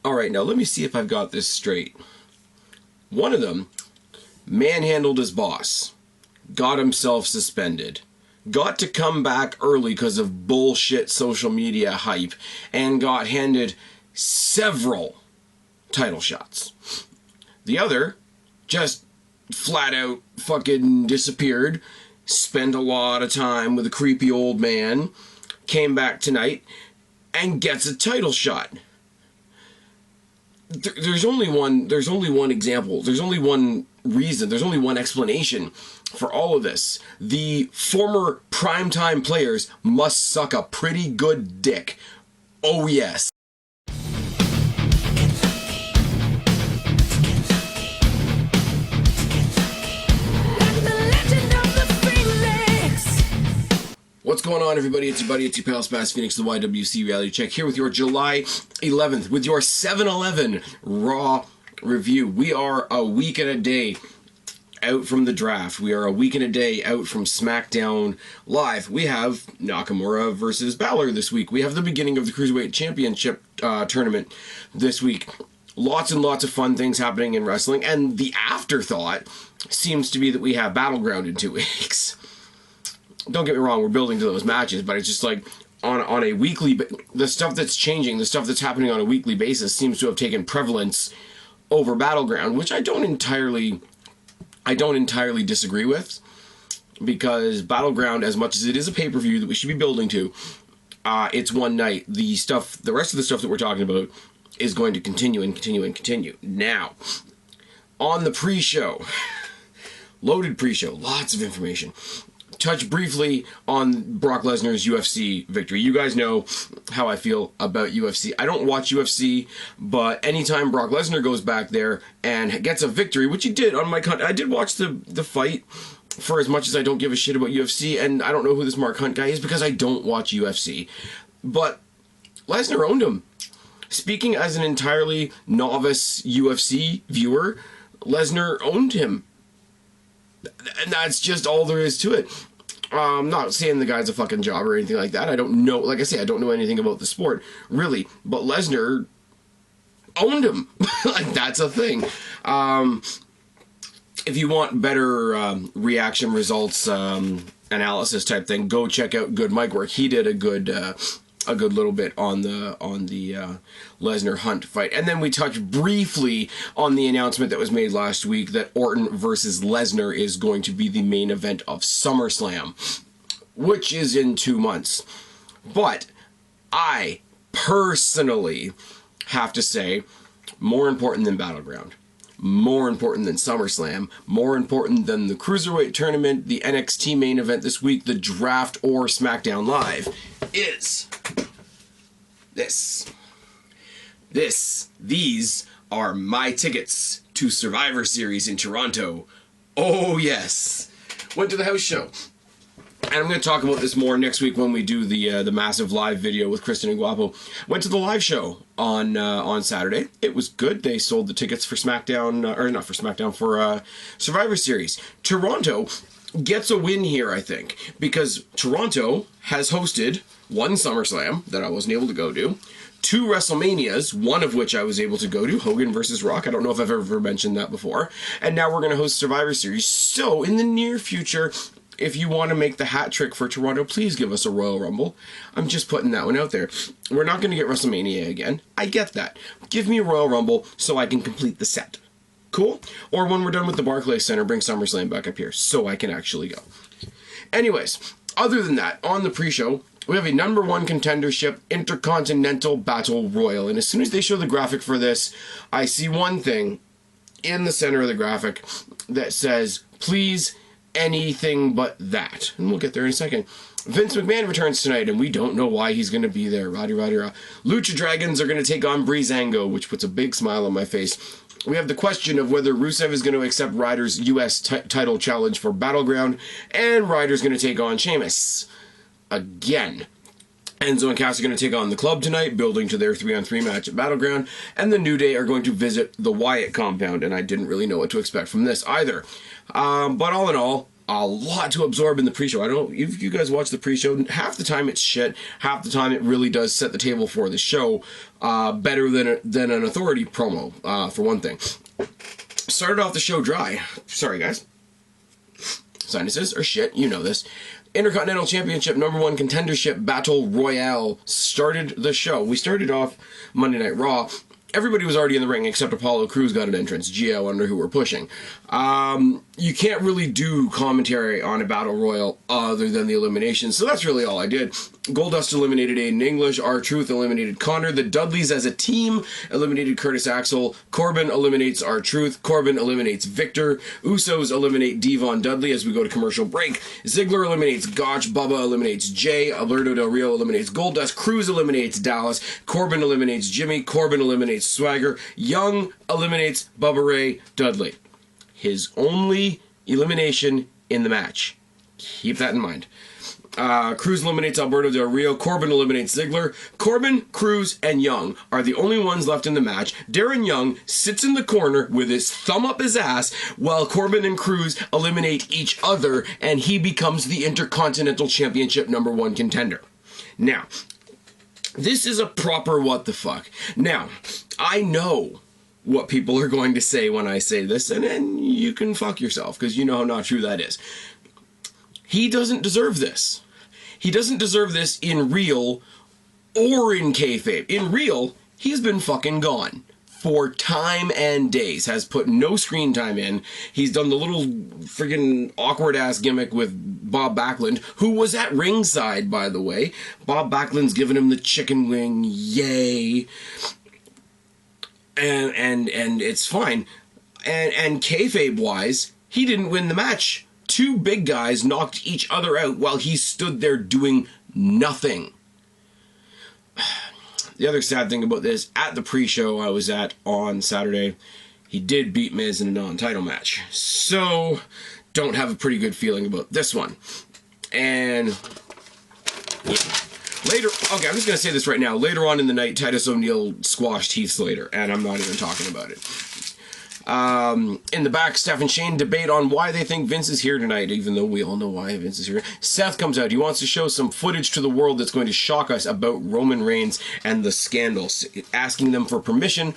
Alright, now let me see if I've got this straight. One of them manhandled his boss, got himself suspended, got to come back early because of bullshit social media hype, and got handed several title shots. The other just flat out fucking disappeared, spent a lot of time with a creepy old man, came back tonight, and gets a title shot. There's only one example, there's only one reason, there's only one explanation for all of this. The former primetime players must suck a pretty good dick. Oh yes. What's going on, everybody? It's your buddy, it's your pal Spaz Phoenix, the YWC Reality Check, here with your July 11th, with your 7-11 Raw review. We are a week and a day out from the draft. We are a week and a day out from SmackDown Live. We have Nakamura versus Balor this week. We have the beginning of the Cruiserweight Championship tournament this week. Lots and lots of fun things happening in wrestling, and the afterthought seems to be that we have Battleground in 2 weeks. Don't get me wrong, we're building to those matches, but it's just like on a weekly, the stuff that's changing, the stuff that's happening on a weekly basis seems to have taken prevalence over Battleground, which I don't entirely disagree with, because Battleground, as much as it is a pay-per-view that we should be building to, it's one night. The rest of the stuff that we're talking about is going to continue and continue and continue. Now, on the pre-show, loaded pre-show, lots of information. Touch briefly on Brock Lesnar's UFC victory. You guys know how I feel about UFC. I don't watch UFC, but anytime Brock Lesnar goes back there and gets a victory, which he did on my I did watch the fight for as much as I don't give a shit about UFC, and I don't know who this Mark Hunt guy is because I don't watch UFC. But Lesnar owned him. Speaking as an entirely novice UFC viewer, Lesnar owned him. And that's just all there is to it. I'm not saying the guy's a fucking job or anything like that. I don't know. Like I say, I don't know anything about the sport, really. But Lesnar owned him. Like, that's a thing. If you want better reaction results analysis type thing, go check out Good Mic Work. He did a good little bit on the Lesnar Hunt fight. And then we touched briefly on the announcement that was made last week that Orton versus Lesnar is going to be the main event of SummerSlam, which is in 2 months. But I personally have to say, more important than Battleground, more important than SummerSlam, more important than the Cruiserweight tournament, the NXT main event this week, the draft, or SmackDown Live, is this. These are my tickets to Survivor Series in Toronto. Oh yes. Went to the house show. And I'm going to talk about this more next week when we do the massive live video with Kristen and Guapo. Went to the live show on Saturday. It was good. They sold the tickets for SmackDown, or not for SmackDown, for Survivor Series. Toronto gets a win here, I think, because Toronto has hosted one SummerSlam that I wasn't able to go to, 2 WrestleManias, one of which I was able to go to, Hogan versus Rock. I don't know if I've ever mentioned that before. And now we're going to host Survivor Series. So in the near future, if you want to make the hat trick for Toronto, please give us a Royal Rumble. I'm just putting that one out there. We're not going to get WrestleMania again. I get that. Give me a Royal Rumble so I can complete the set. Cool? Or when we're done with the Barclays Center, bring SummerSlam back up here so I can actually go. Anyways, other than that, on the pre-show, we have a #1 contendership Intercontinental Battle Royal. And as soon as they show the graphic for this, I see one thing in the center of the graphic that says, please, anything but that. And we'll get there in a second. Vince McMahon returns tonight, and we don't know why he's going to be there. Lucha Dragons are going to take on BREEZANGO, which puts a big smile on my face. We have the question of whether Rusev is going to accept Ryder's U.S. title challenge for Battleground, and Ryder's going to take on Sheamus again. Enzo and Cass are going to take on the Club tonight, building to their 3-on-3 match at Battleground, and the New Day are going to visit the Wyatt compound, and I didn't really know what to expect from this either. But all in all, a lot to absorb in the pre-show. I don't know if you guys watch the pre-show. Half the time it's shit. Half the time it really does set the table for the show better than an authority promo, for one thing. Started off the show dry. Sorry, guys. Sinuses are shit. You know this. Intercontinental Championship #1 contendership battle royale started the show. We started off Monday Night Raw. Everybody was already in the ring except Apollo Crews got an entrance. Gio under who we're pushing. You can't really do commentary on a battle royal other than the elimination, so that's really all I did. Goldust eliminated Aiden English. R-Truth eliminated Connor. The Dudleys as a team eliminated Curtis Axel. Corbin eliminates R-Truth. Corbin eliminates Victor. Usos eliminate Devon Dudley as we go to commercial break. Ziggler eliminates Gotch. Bubba eliminates Jay. Alberto Del Rio eliminates Goldust. Cruz eliminates Dallas. Corbin eliminates Jimmy. Corbin eliminates Swagger. Young eliminates Bubba Ray Dudley. His only elimination in the match. Keep that in mind. Cruz eliminates Alberto Del Rio. Corbin eliminates Ziggler. Corbin, Cruz, and Young are the only ones left in the match. Darren Young sits in the corner with his thumb up his ass while Corbin and Cruz eliminate each other, and he becomes the Intercontinental Championship #1 contender. Now, this is a proper what the fuck. Now, I know what people are going to say when I say this, and then you can fuck yourself, because you know how not true that is. He doesn't deserve this. He doesn't deserve this in real or in kayfabe. In real, he's been fucking gone for time and days, has put no screen time in. He's done the little friggin' awkward-ass gimmick with Bob Backlund, who was at ringside, by the way. Bob Backlund's giving him the chicken wing, yay. And it's fine. And kayfabe-wise, he didn't win the match. Two big guys knocked each other out while he stood there doing nothing. The other sad thing about this, at the pre-show I was at on Saturday, he did beat Miz in a non-title match. So, don't have a pretty good feeling about this one. And later, okay, I'm just going to say this right now. Later on in the night, Titus O'Neil squashed Heath Slater, and I'm not even talking about it. In the back, Steph and Shane debate on why they think Vince is here tonight, even though we all know why Vince is here. Seth comes out. He wants to show some footage to the world that's going to shock us about Roman Reigns and the scandal, asking them for permission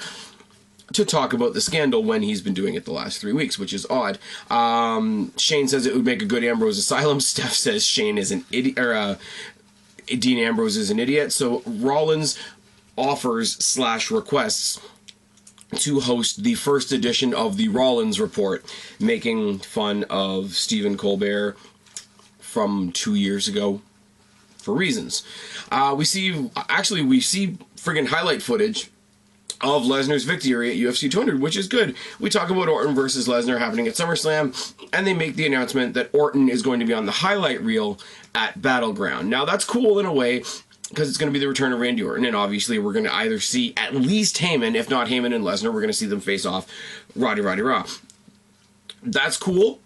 to talk about the scandal when he's been doing it the last 3 weeks, which is odd. Shane says it would make a good Ambrose asylum. Steph says Shane is an idiot, or Dean Ambrose is an idiot. So Rollins offers/requests to host the first edition of the Rollins Report, making fun of Stephen Colbert from 2 years ago for reasons. We see friggin' highlight footage of Lesnar's victory at UFC 200, which is good. We talk about Orton versus Lesnar happening at SummerSlam, and they make the announcement that Orton is going to be on the highlight reel at Battleground. Now, that's cool in a way, because it's going to be the return of Randy Orton, and obviously we're going to either see at least Heyman, if not Heyman and Lesnar, we're going to see them face off Roddy Raw. That's cool.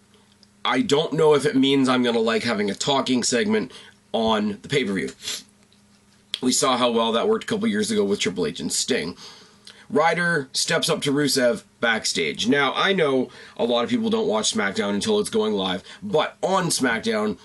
I don't know if it means I'm going to like having a talking segment on the pay-per-view. We saw how well that worked a couple years ago with Triple H and Sting. Ryder steps up to Rusev backstage. Now, I know a lot of people don't watch SmackDown until it's going live, but on SmackDown,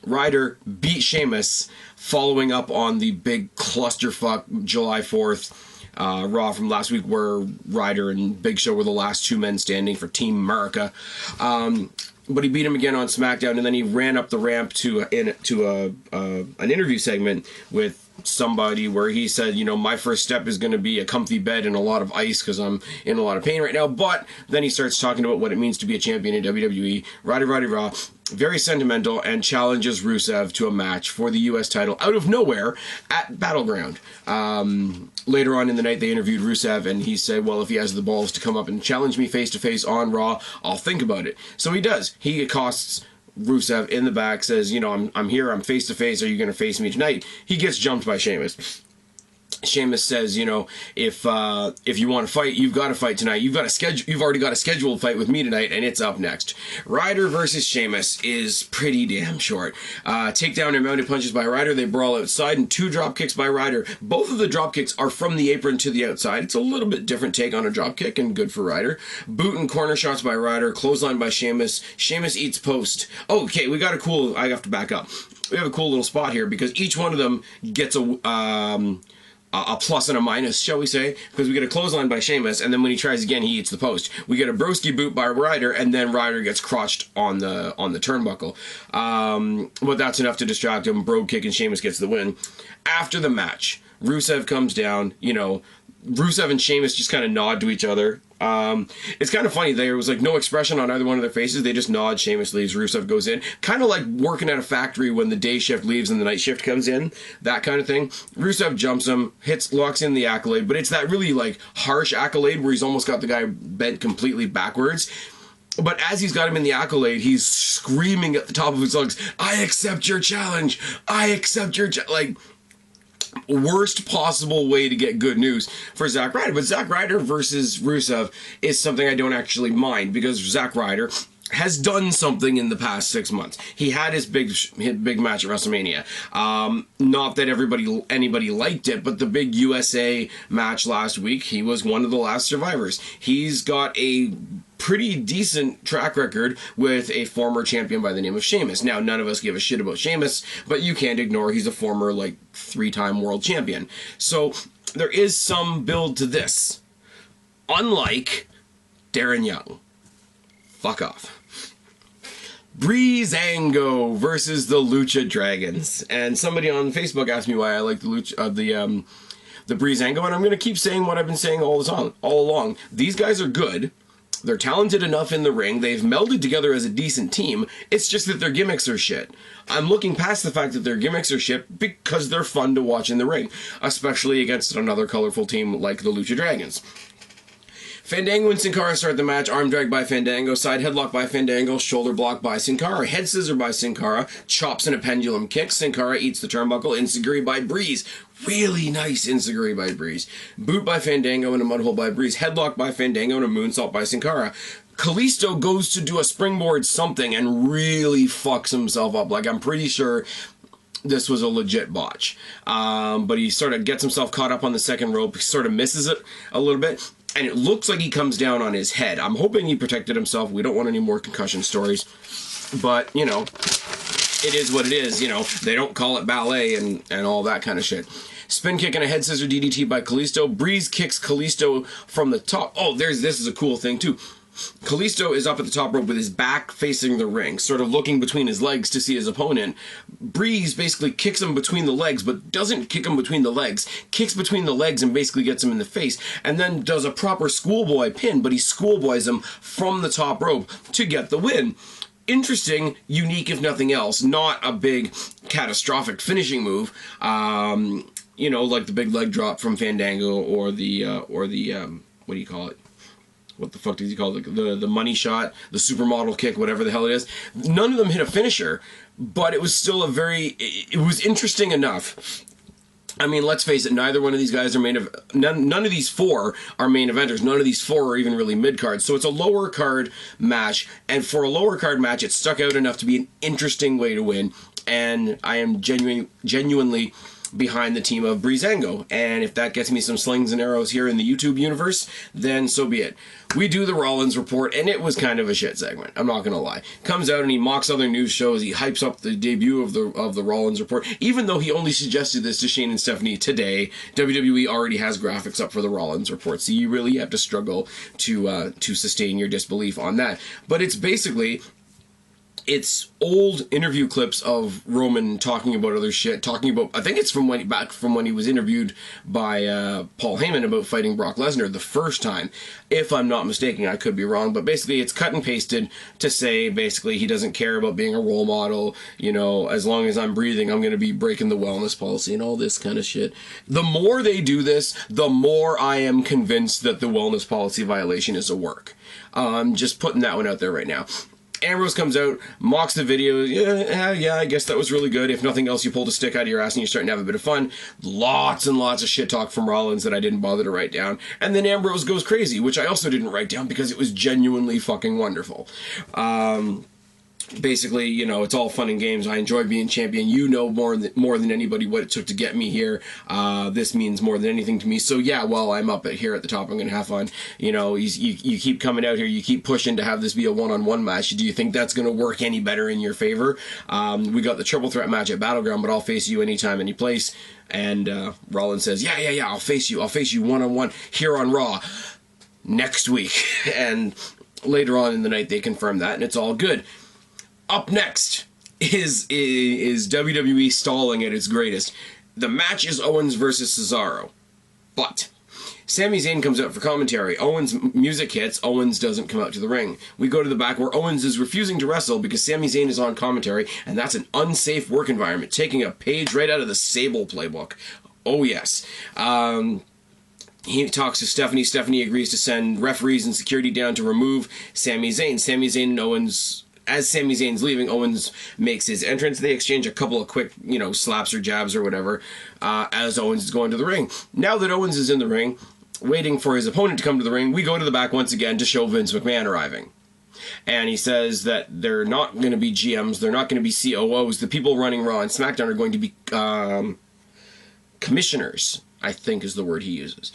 Ryder beat Sheamus, following up on the big clusterfuck July 4th Raw from last week, where Ryder and Big Show were the last two men standing for Team America. But he beat him again on SmackDown, and then he ran up the ramp to an interview segment with somebody where he said, you know, my first step is going to be a comfy bed and a lot of ice because I'm in a lot of pain right now. But then he starts talking about what it means to be a champion in WWE. Roddy Raw, very sentimental, and challenges Rusev to a match for the U.S. title out of nowhere at Battleground. Later on in the night, they interviewed Rusev, and he said, well, if he has the balls to come up and challenge me face-to-face on Raw, I'll think about it. So he does. He accosts Rusev in the back, says, you know, I'm here, I'm face-to-face, are you going to face me tonight? He gets jumped by Sheamus. Sheamus says, you know, if you want to fight, you've got to fight tonight. You've already got a scheduled fight with me tonight, and it's up next. Ryder versus Sheamus is pretty damn short. Takedown and mounted punches by Ryder. They brawl outside, and 2 drop kicks by Ryder. Both of the drop kicks are from the apron to the outside. It's a little bit different take on a drop kick, and good for Ryder. Boot and corner shots by Ryder. Clothesline by Sheamus. Sheamus eats post. Oh, okay, we got a cool. I have to back up. We have a cool little spot here because each one of them gets a plus and a minus, shall we say, because we get a clothesline by Sheamus, and then when he tries again, he eats the post. We get a broski boot by Ryder, and then Ryder gets crotched on the turnbuckle. But that's enough to distract him. Brogue kick, and Sheamus gets the win. After the match, Rusev comes down. You know, Rusev and Sheamus just kind of nod to each other. It's kind of funny. There was like no expression on either one of their faces. They just nod. Sheamus leaves. Rusev goes in. Kind of like working at a factory when the day shift leaves and the night shift comes in. That kind of thing. Rusev jumps him, locks in the accolade, but it's that really like harsh accolade where he's almost got the guy bent completely backwards. But as he's got him in the accolade, he's screaming at the top of his lungs, "I accept your challenge. I accept your like." Worst possible way to get good news for Zack Ryder. But Zack Ryder versus Rusev is something I don't actually mind because Zack Ryder has done something in the past 6 months. He had his big match at WrestleMania. Not that anybody liked it, but the big USA match last week, he was one of the last survivors. He's got a pretty decent track record with a former champion by the name of Sheamus. Now, none of us give a shit about Sheamus, but you can't ignore he's a former, like, 3-time world champion. So, there is some build to this. Unlike Darren Young. Fuck off. BREEZANGO versus the Lucha Dragons. And somebody on Facebook asked me why I like the BREEZANGO, and I'm going to keep saying what I've been saying all along. These guys are good. They're talented enough in the ring. They've melded together as a decent team. It's just that their gimmicks are shit. I'm looking past the fact that their gimmicks are shit because they're fun to watch in the ring, especially against another colorful team like the Lucha Dragons. Fandango and Sin Cara start the match. Arm drag by Fandango. Side headlock by Fandango. Shoulder block by Sin Cara. Head scissor by Sin Cara. Chops and a pendulum kick. Sin Cara eats the turnbuckle. Enziguri by Breeze. Really nice Enziguri by Breeze. Boot by Fandango and a mudhole by Breeze. Headlock by Fandango and a moonsault by Sin Cara. Kalisto goes to do a springboard something and really fucks himself up. Like, I'm pretty sure this was a legit botch. But he sort of gets himself caught up on the second rope. He sort of misses it a little bit. And it looks like he comes down on his head. I'm hoping he protected himself. We don't want any more concussion stories. But, you know, it is what it is. You know, they don't call it ballet and all that kind of shit. Spin kick and a head scissor DDT by Kalisto. Breeze kicks Kalisto from the top. Oh, this is a cool thing, too. Kalisto is up at the top rope with his back facing the ring, sort of looking between his legs to see his opponent. Breeze basically kicks him between the legs, but doesn't kick him between the legs. Kicks between the legs and basically gets him in the face, and then does a proper schoolboy pin, but he schoolboys him from the top rope to get the win. Interesting, unique if nothing else. Not a big catastrophic finishing move. You know, like the big leg drop from Fandango or the what do you call it? What the fuck does he call it? The money shot, the supermodel kick, whatever the hell it is. None of them hit a finisher, but it was still it was interesting enough. I mean, let's face it, neither one of these guys are none of these four are main eventers. None of these four are even really mid-card. So it's a lower card match, and for a lower card match, it stuck out enough to be an interesting way to win, and I am genuinely behind the team of BREEZANGO, and if that gets me some slings and arrows here in the YouTube universe, then so be it. We do the Rollins report, and it was kind of a shit segment, I'm not gonna lie. Comes out and he mocks other news shows, he hypes up the debut of the Rollins report, even though he only suggested this to Shane and Stephanie today. WWE already has graphics up for the Rollins report, so you really have to struggle to sustain your disbelief on that. But it's basically, it's old interview clips of Roman talking about other shit, talking about, I think it's from when he was interviewed by Paul Heyman about fighting Brock Lesnar the first time, if I'm not mistaken. I could be wrong, but basically it's cut and pasted to say basically he doesn't care about being a role model, you know, as long as I'm breathing I'm going to be breaking the wellness policy and all this kind of shit. The more they do this, the more I am convinced that the wellness policy violation is a work. Just putting that one out there right now. Ambrose comes out, mocks the video. Yeah, I guess that was really good. If nothing else, you pulled a stick out of your ass and you're starting to have a bit of fun. Lots and lots of shit talk from Rollins that I didn't bother to write down. And then Ambrose goes crazy, which I also didn't write down because it was genuinely fucking wonderful. Basically, you know, it's all fun and games. I enjoy being champion. You know more than anybody what it took to get me here. This means more than anything to me. So yeah, while I'm up here at the top, I'm going to have fun. You know, you keep coming out here. You keep pushing to have this be a one-on-one match. Do you think that's going to work any better in your favor? We got the triple threat match at Battleground, but I'll face you anytime, any place. And Rollins says, yeah, I'll face you one-on-one here on Raw next week. And later on in the night, they confirm that, and it's all good. Up next is WWE stalling at its greatest. The match is Owens versus Cesaro. But Sami Zayn comes out for commentary. Owens' music hits. Owens doesn't come out to the ring. We go to the back where Owens is refusing to wrestle because Sami Zayn is on commentary, and that's an unsafe work environment, taking a page right out of the Sable playbook. Oh, yes. He talks to Stephanie. Stephanie agrees to send referees and security down to remove Sami Zayn. Sami Zayn and Owens... As Sami Zayn's leaving, Owens makes his entrance. They exchange a couple of quick, you know, slaps or jabs or whatever as Owens is going to the ring. Now that Owens is in the ring, waiting for his opponent to come to the ring, we go to the back once again to show Vince McMahon arriving. And he says that they're not going to be GMs, they're not going to be COOs. The people running Raw and SmackDown are going to be commissioners, I think is the word he uses.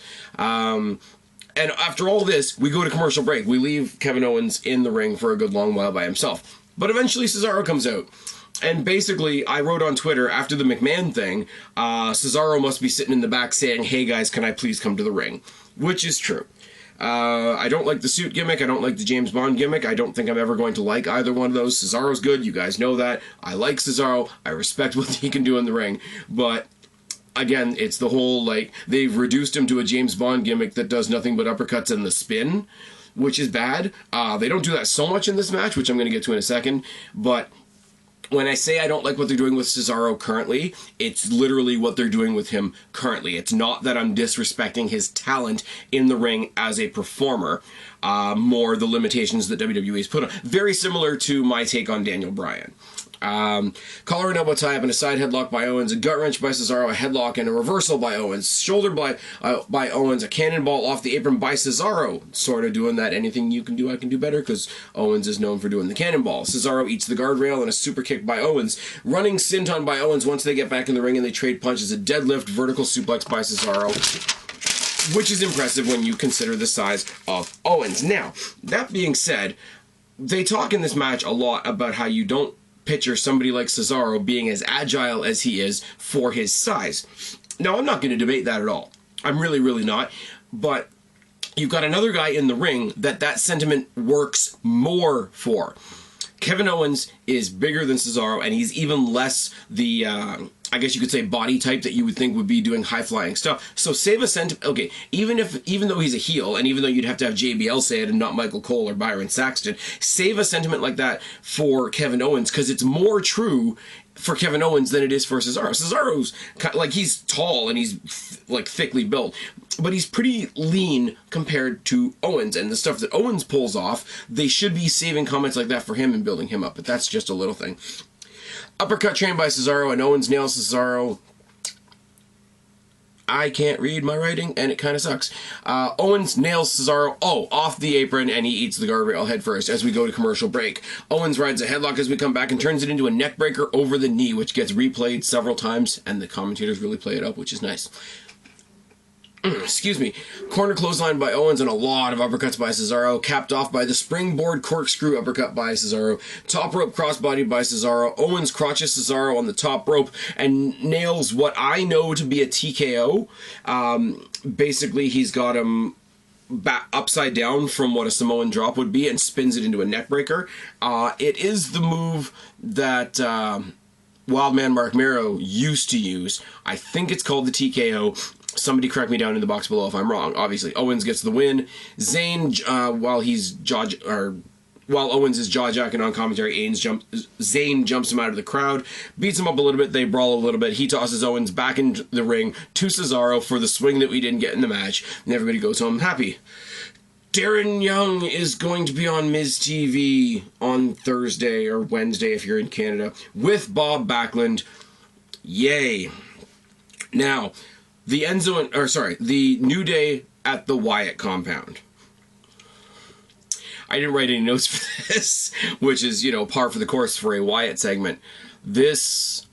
And after all this, we go to commercial break. We leave Kevin Owens in the ring for a good long while by himself. But eventually Cesaro comes out. And basically, I wrote on Twitter, after the McMahon thing, Cesaro must be sitting in the back saying, hey guys, can I please come to the ring? Which is true. I don't like the suit gimmick. I don't like the James Bond gimmick. I don't think I'm ever going to like either one of those. Cesaro's good. You guys know that. I like Cesaro. I respect what he can do in the ring. But... again, it's the whole, like, they've reduced him to a James Bond gimmick that does nothing but uppercuts and the spin, which is bad. They don't do that so much in this match, which I'm going to get to in a second, but when I say I don't like what they're doing with Cesaro currently, it's literally what they're doing with him currently. It's not that I'm disrespecting his talent in the ring as a performer, more the limitations that WWE's put on. Very similar to my take on Daniel Bryan. Collar and elbow tie-up and a side headlock by Owens, a gut wrench by Cesaro, a headlock and a reversal by Owens, shoulder by Owens, a cannonball off the apron by Cesaro, sort of doing that anything you can do I can do better, because Owens is known for doing the cannonball. Cesaro eats the guardrail and a super kick by Owens, running senton by Owens once they get back in the ring and they trade punches, a deadlift vertical suplex by Cesaro, which is impressive when you consider the size of Owens. Now, that being said, they talk in this match a lot about how you don't picture somebody like Cesaro being as agile as he is for his size. Now, I'm not going to debate that at all. I'm really, really not. But you've got another guy in the ring that sentiment works more for. Kevin Owens is bigger than Cesaro, and he's even less the, I guess you could say, body type that you would think would be doing high-flying stuff. So save a sentiment. Okay, even though he's a heel, and even though you'd have to have JBL say it and not Michael Cole or Byron Saxton, save a sentiment like that for Kevin Owens, because it's more true for Kevin Owens than it is for Cesaro. Cesaro's, like, he's tall and he's, like, thickly built, but he's pretty lean compared to Owens, and the stuff that Owens pulls off, they should be saving comments like that for him and building him up, but that's just a little thing. Uppercut trained by Cesaro, and Owens nails Cesaro. I can't read my writing, and it kind of sucks. Owens nails Cesaro, off the apron, and he eats the guardrail head first as we go to commercial break. Owens rides a headlock as we come back and turns it into a neck breaker over the knee, which gets replayed several times, and the commentators really play it up, which is nice. Excuse me. Corner clothesline by Owens and a lot of uppercuts by Cesaro, capped off by the springboard corkscrew uppercut by Cesaro, top rope crossbody by Cesaro. Owens crotches Cesaro on the top rope and nails what I know to be a TKO. Basically, he's got him back upside down from what a Samoan drop would be and spins it into a neck breaker. It is the move that Wildman Mark Mero used to use. I think it's called the TKO. Somebody correct me down in the box below if I'm wrong. Obviously, Owens gets the win. Zayn, while Owens is jaw-jacking on commentary, Zayn jumps him out of the crowd, beats him up a little bit, they brawl a little bit. He tosses Owens back into the ring to Cesaro for the swing that we didn't get in the match, and everybody goes home happy. Darren Young is going to be on Miz TV on Thursday or Wednesday if you're in Canada with Bob Backlund. Yay. Now, the New Day at the Wyatt compound. I didn't write any notes for this, which is, par for the course for a Wyatt segment. This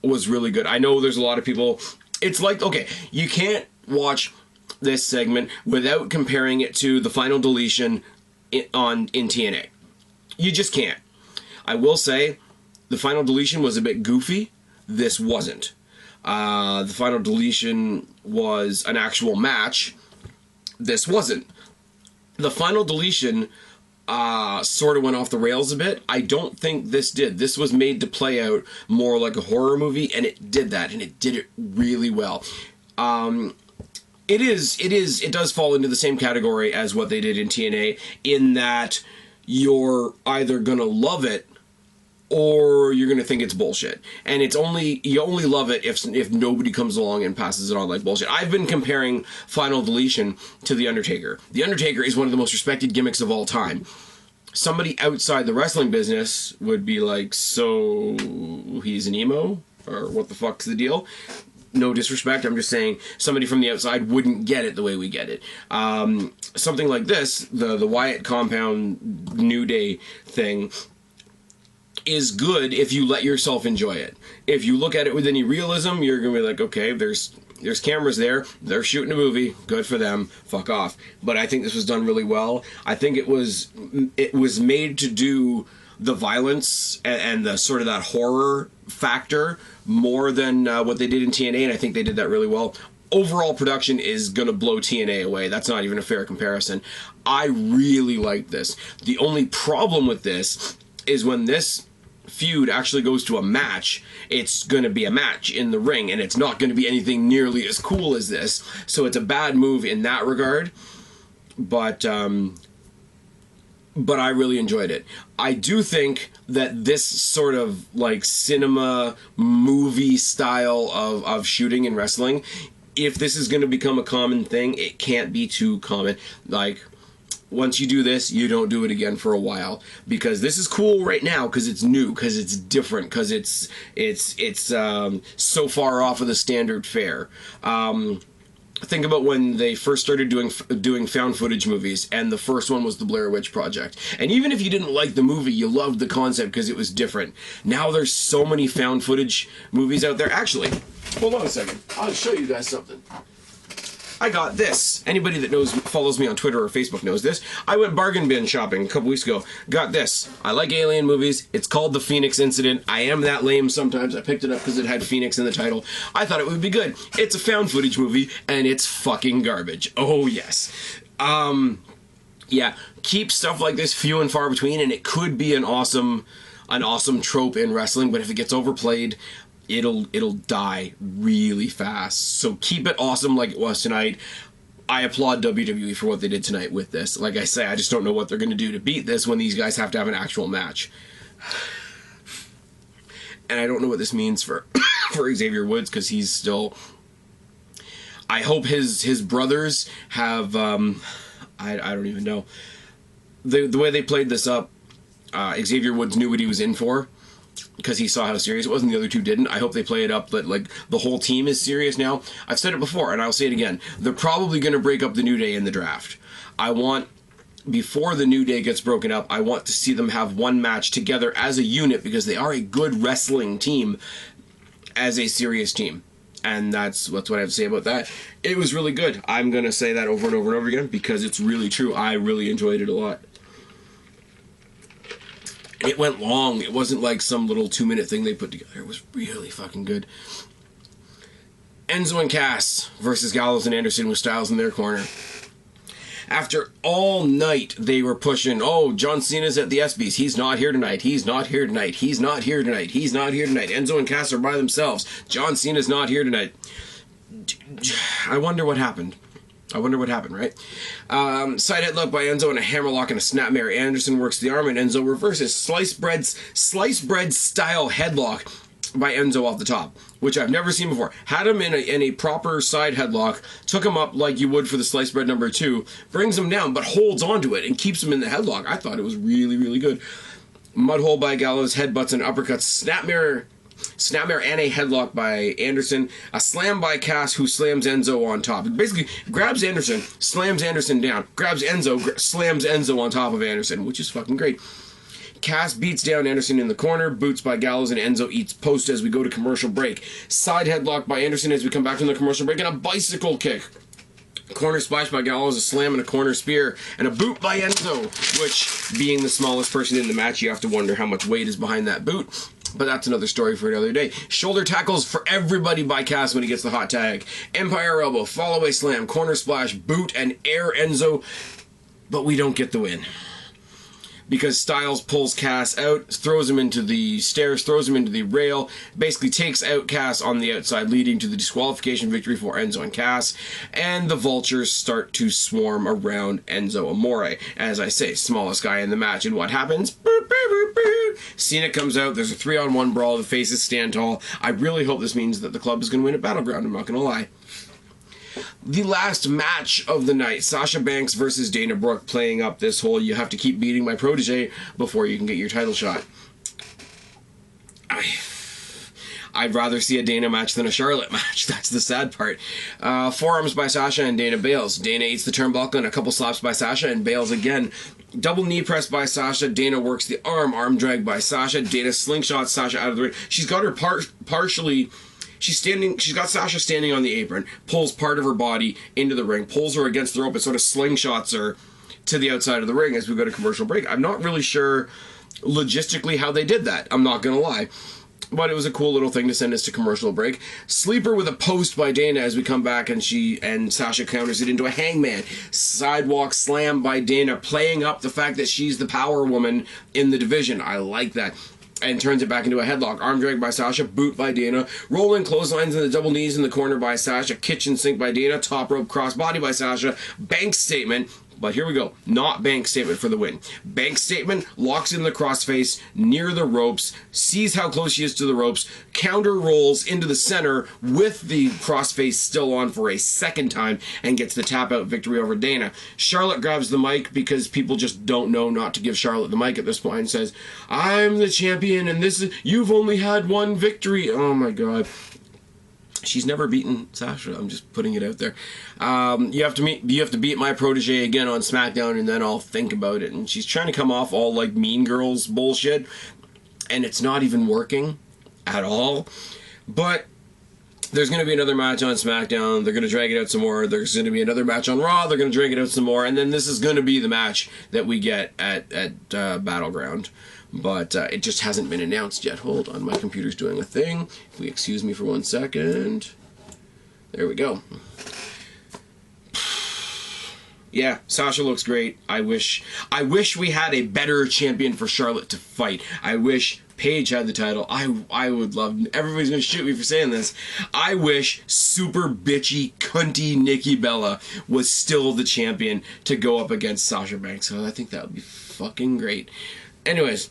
was really good. I know there's a lot of people. It's like, okay, you can't watch this segment without comparing it to the final deletion in TNA. You just can't. I will say, the final deletion was a bit goofy. This wasn't. The final deletion was an actual match. This wasn't. The final deletion sort of went off the rails a bit. I don't think this did. This was made to play out more like a horror movie, and it did that, and it did it really well. It does fall into the same category as what they did in TNA, in that you're either gonna love it or you're gonna think it's bullshit. And you only love it if nobody comes along and passes it on like bullshit. I've been comparing Final Deletion to The Undertaker. The Undertaker is one of the most respected gimmicks of all time. Somebody outside the wrestling business would be like, so he's an emo? Or what the fuck's the deal? No disrespect, I'm just saying somebody from the outside wouldn't get it the way we get it. Something like this, the Wyatt compound New Day thing, is good if you let yourself enjoy it. If you look at it with any realism, you're gonna be like, okay, there's cameras there, they're shooting a movie, good for them, fuck off. But I think this was done really well. I think it was made to do the violence and the sort of that horror factor more than what they did in TNA, and I think they did that really well. Overall production is gonna blow TNA away. That's not even a fair comparison. I really like this. The only problem with this is when this feud actually goes to a match, it's going to be a match in the ring, and it's not going to be anything nearly as cool as this. So it's a bad move in that regard, but I really enjoyed it. I do think that this sort of like cinema movie style of shooting and wrestling, if this is going to become a common thing, it can't be too common. Like, once you do this, you don't do it again for a while, because this is cool right now because it's new, because it's different, because it's so far off of the standard fare. Think about when they first started doing found footage movies, and the first one was the Blair Witch Project. And even if you didn't like the movie, you loved the concept because it was different. Now there's so many found footage movies out there. Actually, hold on a second. I'll show you guys something. I got this. Anybody that follows me on Twitter or Facebook knows this. I went bargain bin shopping a couple weeks ago. Got this. I like alien movies. It's called The Phoenix Incident. I am that lame sometimes. I picked it up because it had Phoenix in the title. I thought it would be good. It's a found footage movie, and it's fucking garbage. Oh, yes. Yeah, keep stuff like this few and far between, and it could be an awesome trope in wrestling, but if it gets overplayed, it'll die really fast. So keep it awesome like it was tonight. I applaud WWE for what they did tonight with this. Like I say, I just don't know what they're going to do to beat this when these guys have to have an actual match. And I don't know what this means for for Xavier Woods, because he's still... I hope his brothers have... I don't even know. The way they played this up, Xavier Woods knew what he was in for, because he saw how serious it was, and the other two didn't. I hope they play it up that, like, the whole team is serious now. I've said it before, and I'll say it again. They're probably going to break up the New Day in the draft. Before the New Day gets broken up, I want to see them have one match together as a unit, because they are a good wrestling team as a serious team. And that's what I have to say about that. It was really good. I'm going to say that over and over and over again, because it's really true. I really enjoyed it a lot. It went long. It wasn't like some little 2-minute thing they put together. It was really fucking good. Enzo and Cass versus Gallows and Anderson with Styles in their corner. After all night, they were pushing, oh, John Cena's at the ESPYs. He's not here tonight. He's not here tonight. He's not here tonight. He's not here tonight. Enzo and Cass are by themselves. John Cena's not here tonight. I wonder what happened. Right? Side headlock by Enzo and a hammerlock and a snapmare. Anderson works the arm and Enzo reverses. Slice bread style headlock by Enzo off the top, which I've never seen before. Had him in a proper side headlock, took him up like you would for the sliced bread number 2, brings him down, but holds onto it and keeps him in the headlock. I thought it was really, really good. Mudhole by Gallows, headbutts and uppercuts, snapmare and a headlock by Anderson, a slam by Cass, who slams Enzo on top. Basically, grabs Anderson, slams Anderson down, grabs Enzo, slams Enzo on top of Anderson, which is fucking great. Cass beats down Anderson in the corner, boots by Gallows, and Enzo eats post as we go to commercial break. Side headlock by Anderson as we come back from the commercial break, and a bicycle kick. Corner splash by Gallows, a slam and a corner spear, and a boot by Enzo, which, being the smallest person in the match, you have to wonder how much weight is behind that boot. But that's another story for another day. Shoulder tackles for everybody by Cass when he gets the hot tag. Empire elbow, fallaway slam, corner splash, boot, and air Enzo. But we don't get the win. Because Styles pulls Cass out, throws him into the stairs, throws him into the rail, basically takes out Cass on the outside, leading to the disqualification victory for Enzo and Cass, and the Vultures start to swarm around Enzo Amore. As I say, smallest guy in the match, and what happens? Boop, boop, boop, boop. Cena comes out, there's a 3-on-1 brawl, the faces stand tall. I really hope this means that the club is going to win at Battleground, I'm not going to lie. The last match of the night, Sasha Banks versus Dana Brooke, playing up this whole you have to keep beating my protege before you can get your title shot. I'd rather see a Dana match than a Charlotte match. That's the sad part. Forearms by Sasha and Dana bails. Dana eats the turnbuckle and a couple slaps by Sasha and bails again. Double knee press by Sasha. Dana works the arm drag by Sasha. Dana slingshots Sasha out of the ring. She's got her partially... She's got Sasha standing on the apron, pulls part of her body into the ring, pulls her against the rope, and sort of slingshots her to the outside of the ring as we go to commercial break. I'm not really sure logistically how they did that, I'm not going to lie. But it was a cool little thing to send us to commercial break. Sleeper with a post by Dana as we come back, and Sasha counters it into a hangman. Sidewalk slam by Dana, playing up the fact that she's the power woman in the division. I like that. And turns it back into a headlock. Arm drag by Sasha, boot by Dana, rolling clotheslines in the double knees in the corner by Sasha, kitchen sink by Dana, top rope crossbody by Sasha, bank statement. But here we go. Not bank statement for the win. Bank statement, locks in the crossface near the ropes, sees how close she is to the ropes, counter rolls into the center with the crossface still on for a second time, and gets the tap out victory over Dana. Charlotte grabs the mic because people just don't know not to give Charlotte the mic at this point and says, I'm the champion and you've only had one victory. Oh my god. She's never beaten Sasha. I'm just putting it out there. You have to beat my protege again on SmackDown, and then I'll think about it. And she's trying to come off all like Mean Girls bullshit, and it's not even working at all. But there's going to be another match on SmackDown. They're going to drag it out some more. There's going to be another match on Raw. They're going to drag it out some more, and then this is going to be the match that we get at Battleground. But it just hasn't been announced yet. Hold on, my computer's doing a thing. If we excuse me for 1 second. There we go. Yeah, Sasha looks great. I wish we had a better champion for Charlotte to fight. I wish Paige had the title. I would love... Everybody's going to shoot me for saying this. I wish super bitchy, cunty Nikki Bella was still the champion to go up against Sasha Banks. So I think that would be fucking great. Anyways...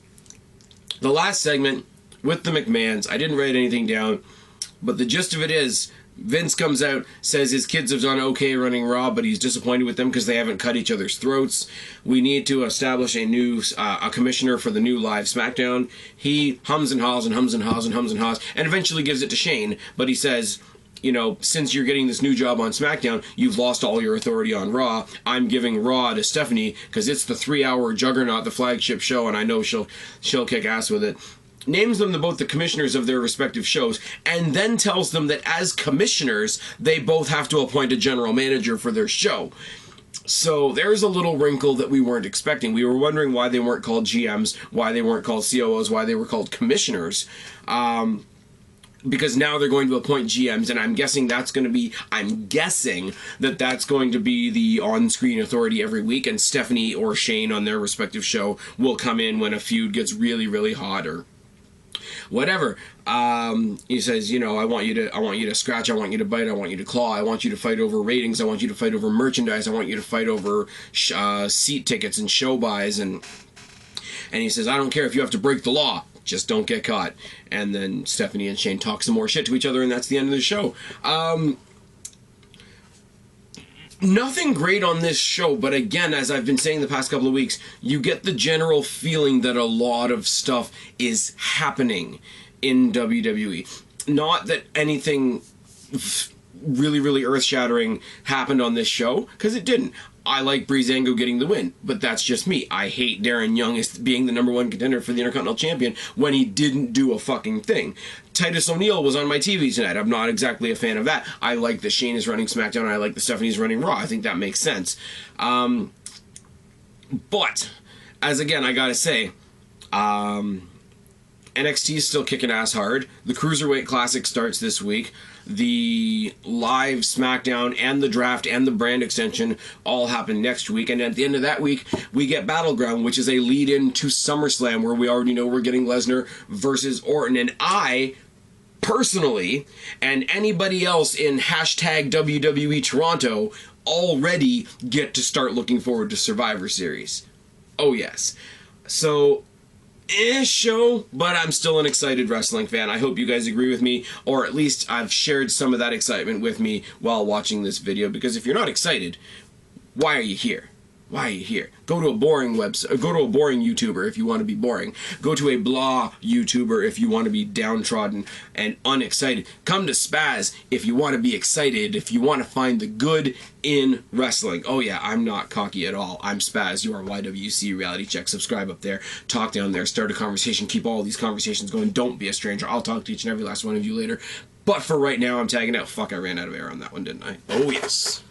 The last segment with the McMahons, I didn't write anything down, but the gist of it is Vince comes out, says his kids have done okay running Raw, but he's disappointed with them because they haven't cut each other's throats. We need to establish a new a commissioner for the new live SmackDown. He hums and haws and hums and haws and hums and haws, and eventually gives it to Shane, but he says, you know, since you're getting this new job on SmackDown, you've lost all your authority on Raw. I'm giving Raw to Stephanie because it's the 3-hour juggernaut, the flagship show, and I know she'll kick ass with it. Names them both the commissioners of their respective shows, and then tells them that as commissioners, they both have to appoint a general manager for their show. So there's a little wrinkle that we weren't expecting. We were wondering why they weren't called GMs, why they weren't called COOs, why they were called commissioners. Because now they're going to appoint GMs, and I'm guessing that's going to be the on-screen authority every week, and Stephanie or Shane on their respective show will come in when a feud gets really, really hot or whatever. He says, you know, I want you to scratch, I want you to bite, I want you to claw, I want you to fight over ratings, I want you to fight over merchandise, I want you to fight over seat tickets and show buys, and he says, I don't care if you have to break the law. Just don't get caught. And then Stephanie and Shane talk some more shit to each other, and that's the end of the show. Nothing great on this show, but again, as I've been saying the past couple of weeks, you get the general feeling that a lot of stuff is happening in WWE. Not that anything really, really earth-shattering happened on this show, because it didn't. I like BREEZANGO getting the win, but that's just me. I hate Darren Young as being the #1 contender for the Intercontinental Champion when he didn't do a fucking thing. Titus O'Neil was on my TV tonight. I'm not exactly a fan of that. I like that Shane is running SmackDown, and I like that Stephanie's running Raw. I think that makes sense. But, as again, I gotta say, NXT is still kicking ass hard. The Cruiserweight Classic starts this week. The live SmackDown and the draft and the brand extension all happen next week. And at the end of that week, we get Battleground, which is a lead-in to SummerSlam, where we already know we're getting Lesnar versus Orton. And I, personally, and anybody else in hashtag WWE Toronto, already get to start looking forward to Survivor Series. Oh, yes. So, show, but I'm still an excited wrestling fan. I hope you guys agree with me, or at least I've shared some of that excitement with me while watching this video, because if you're not excited, why are you here? Why are you here? Go to a boring website, go to a boring YouTuber if you want to be boring. Go to a blah YouTuber if you want to be downtrodden and unexcited. Come to Spaz if you want to be excited, if you want to find the good in wrestling. Oh yeah, I'm not cocky at all. I'm Spaz, your YWC reality check. Subscribe up there, talk down there, start a conversation, keep all these conversations going. Don't be a stranger. I'll talk to each and every last one of you later. But for right now, I'm tagging out. Fuck, I ran out of air on that one, didn't I? Oh yes.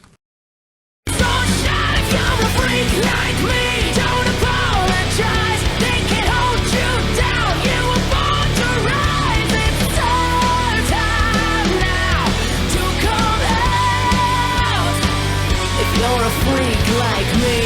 Like me, don't apologize. They can hold you down. You were born to rise. It's our time now to come out. If you're a freak like me.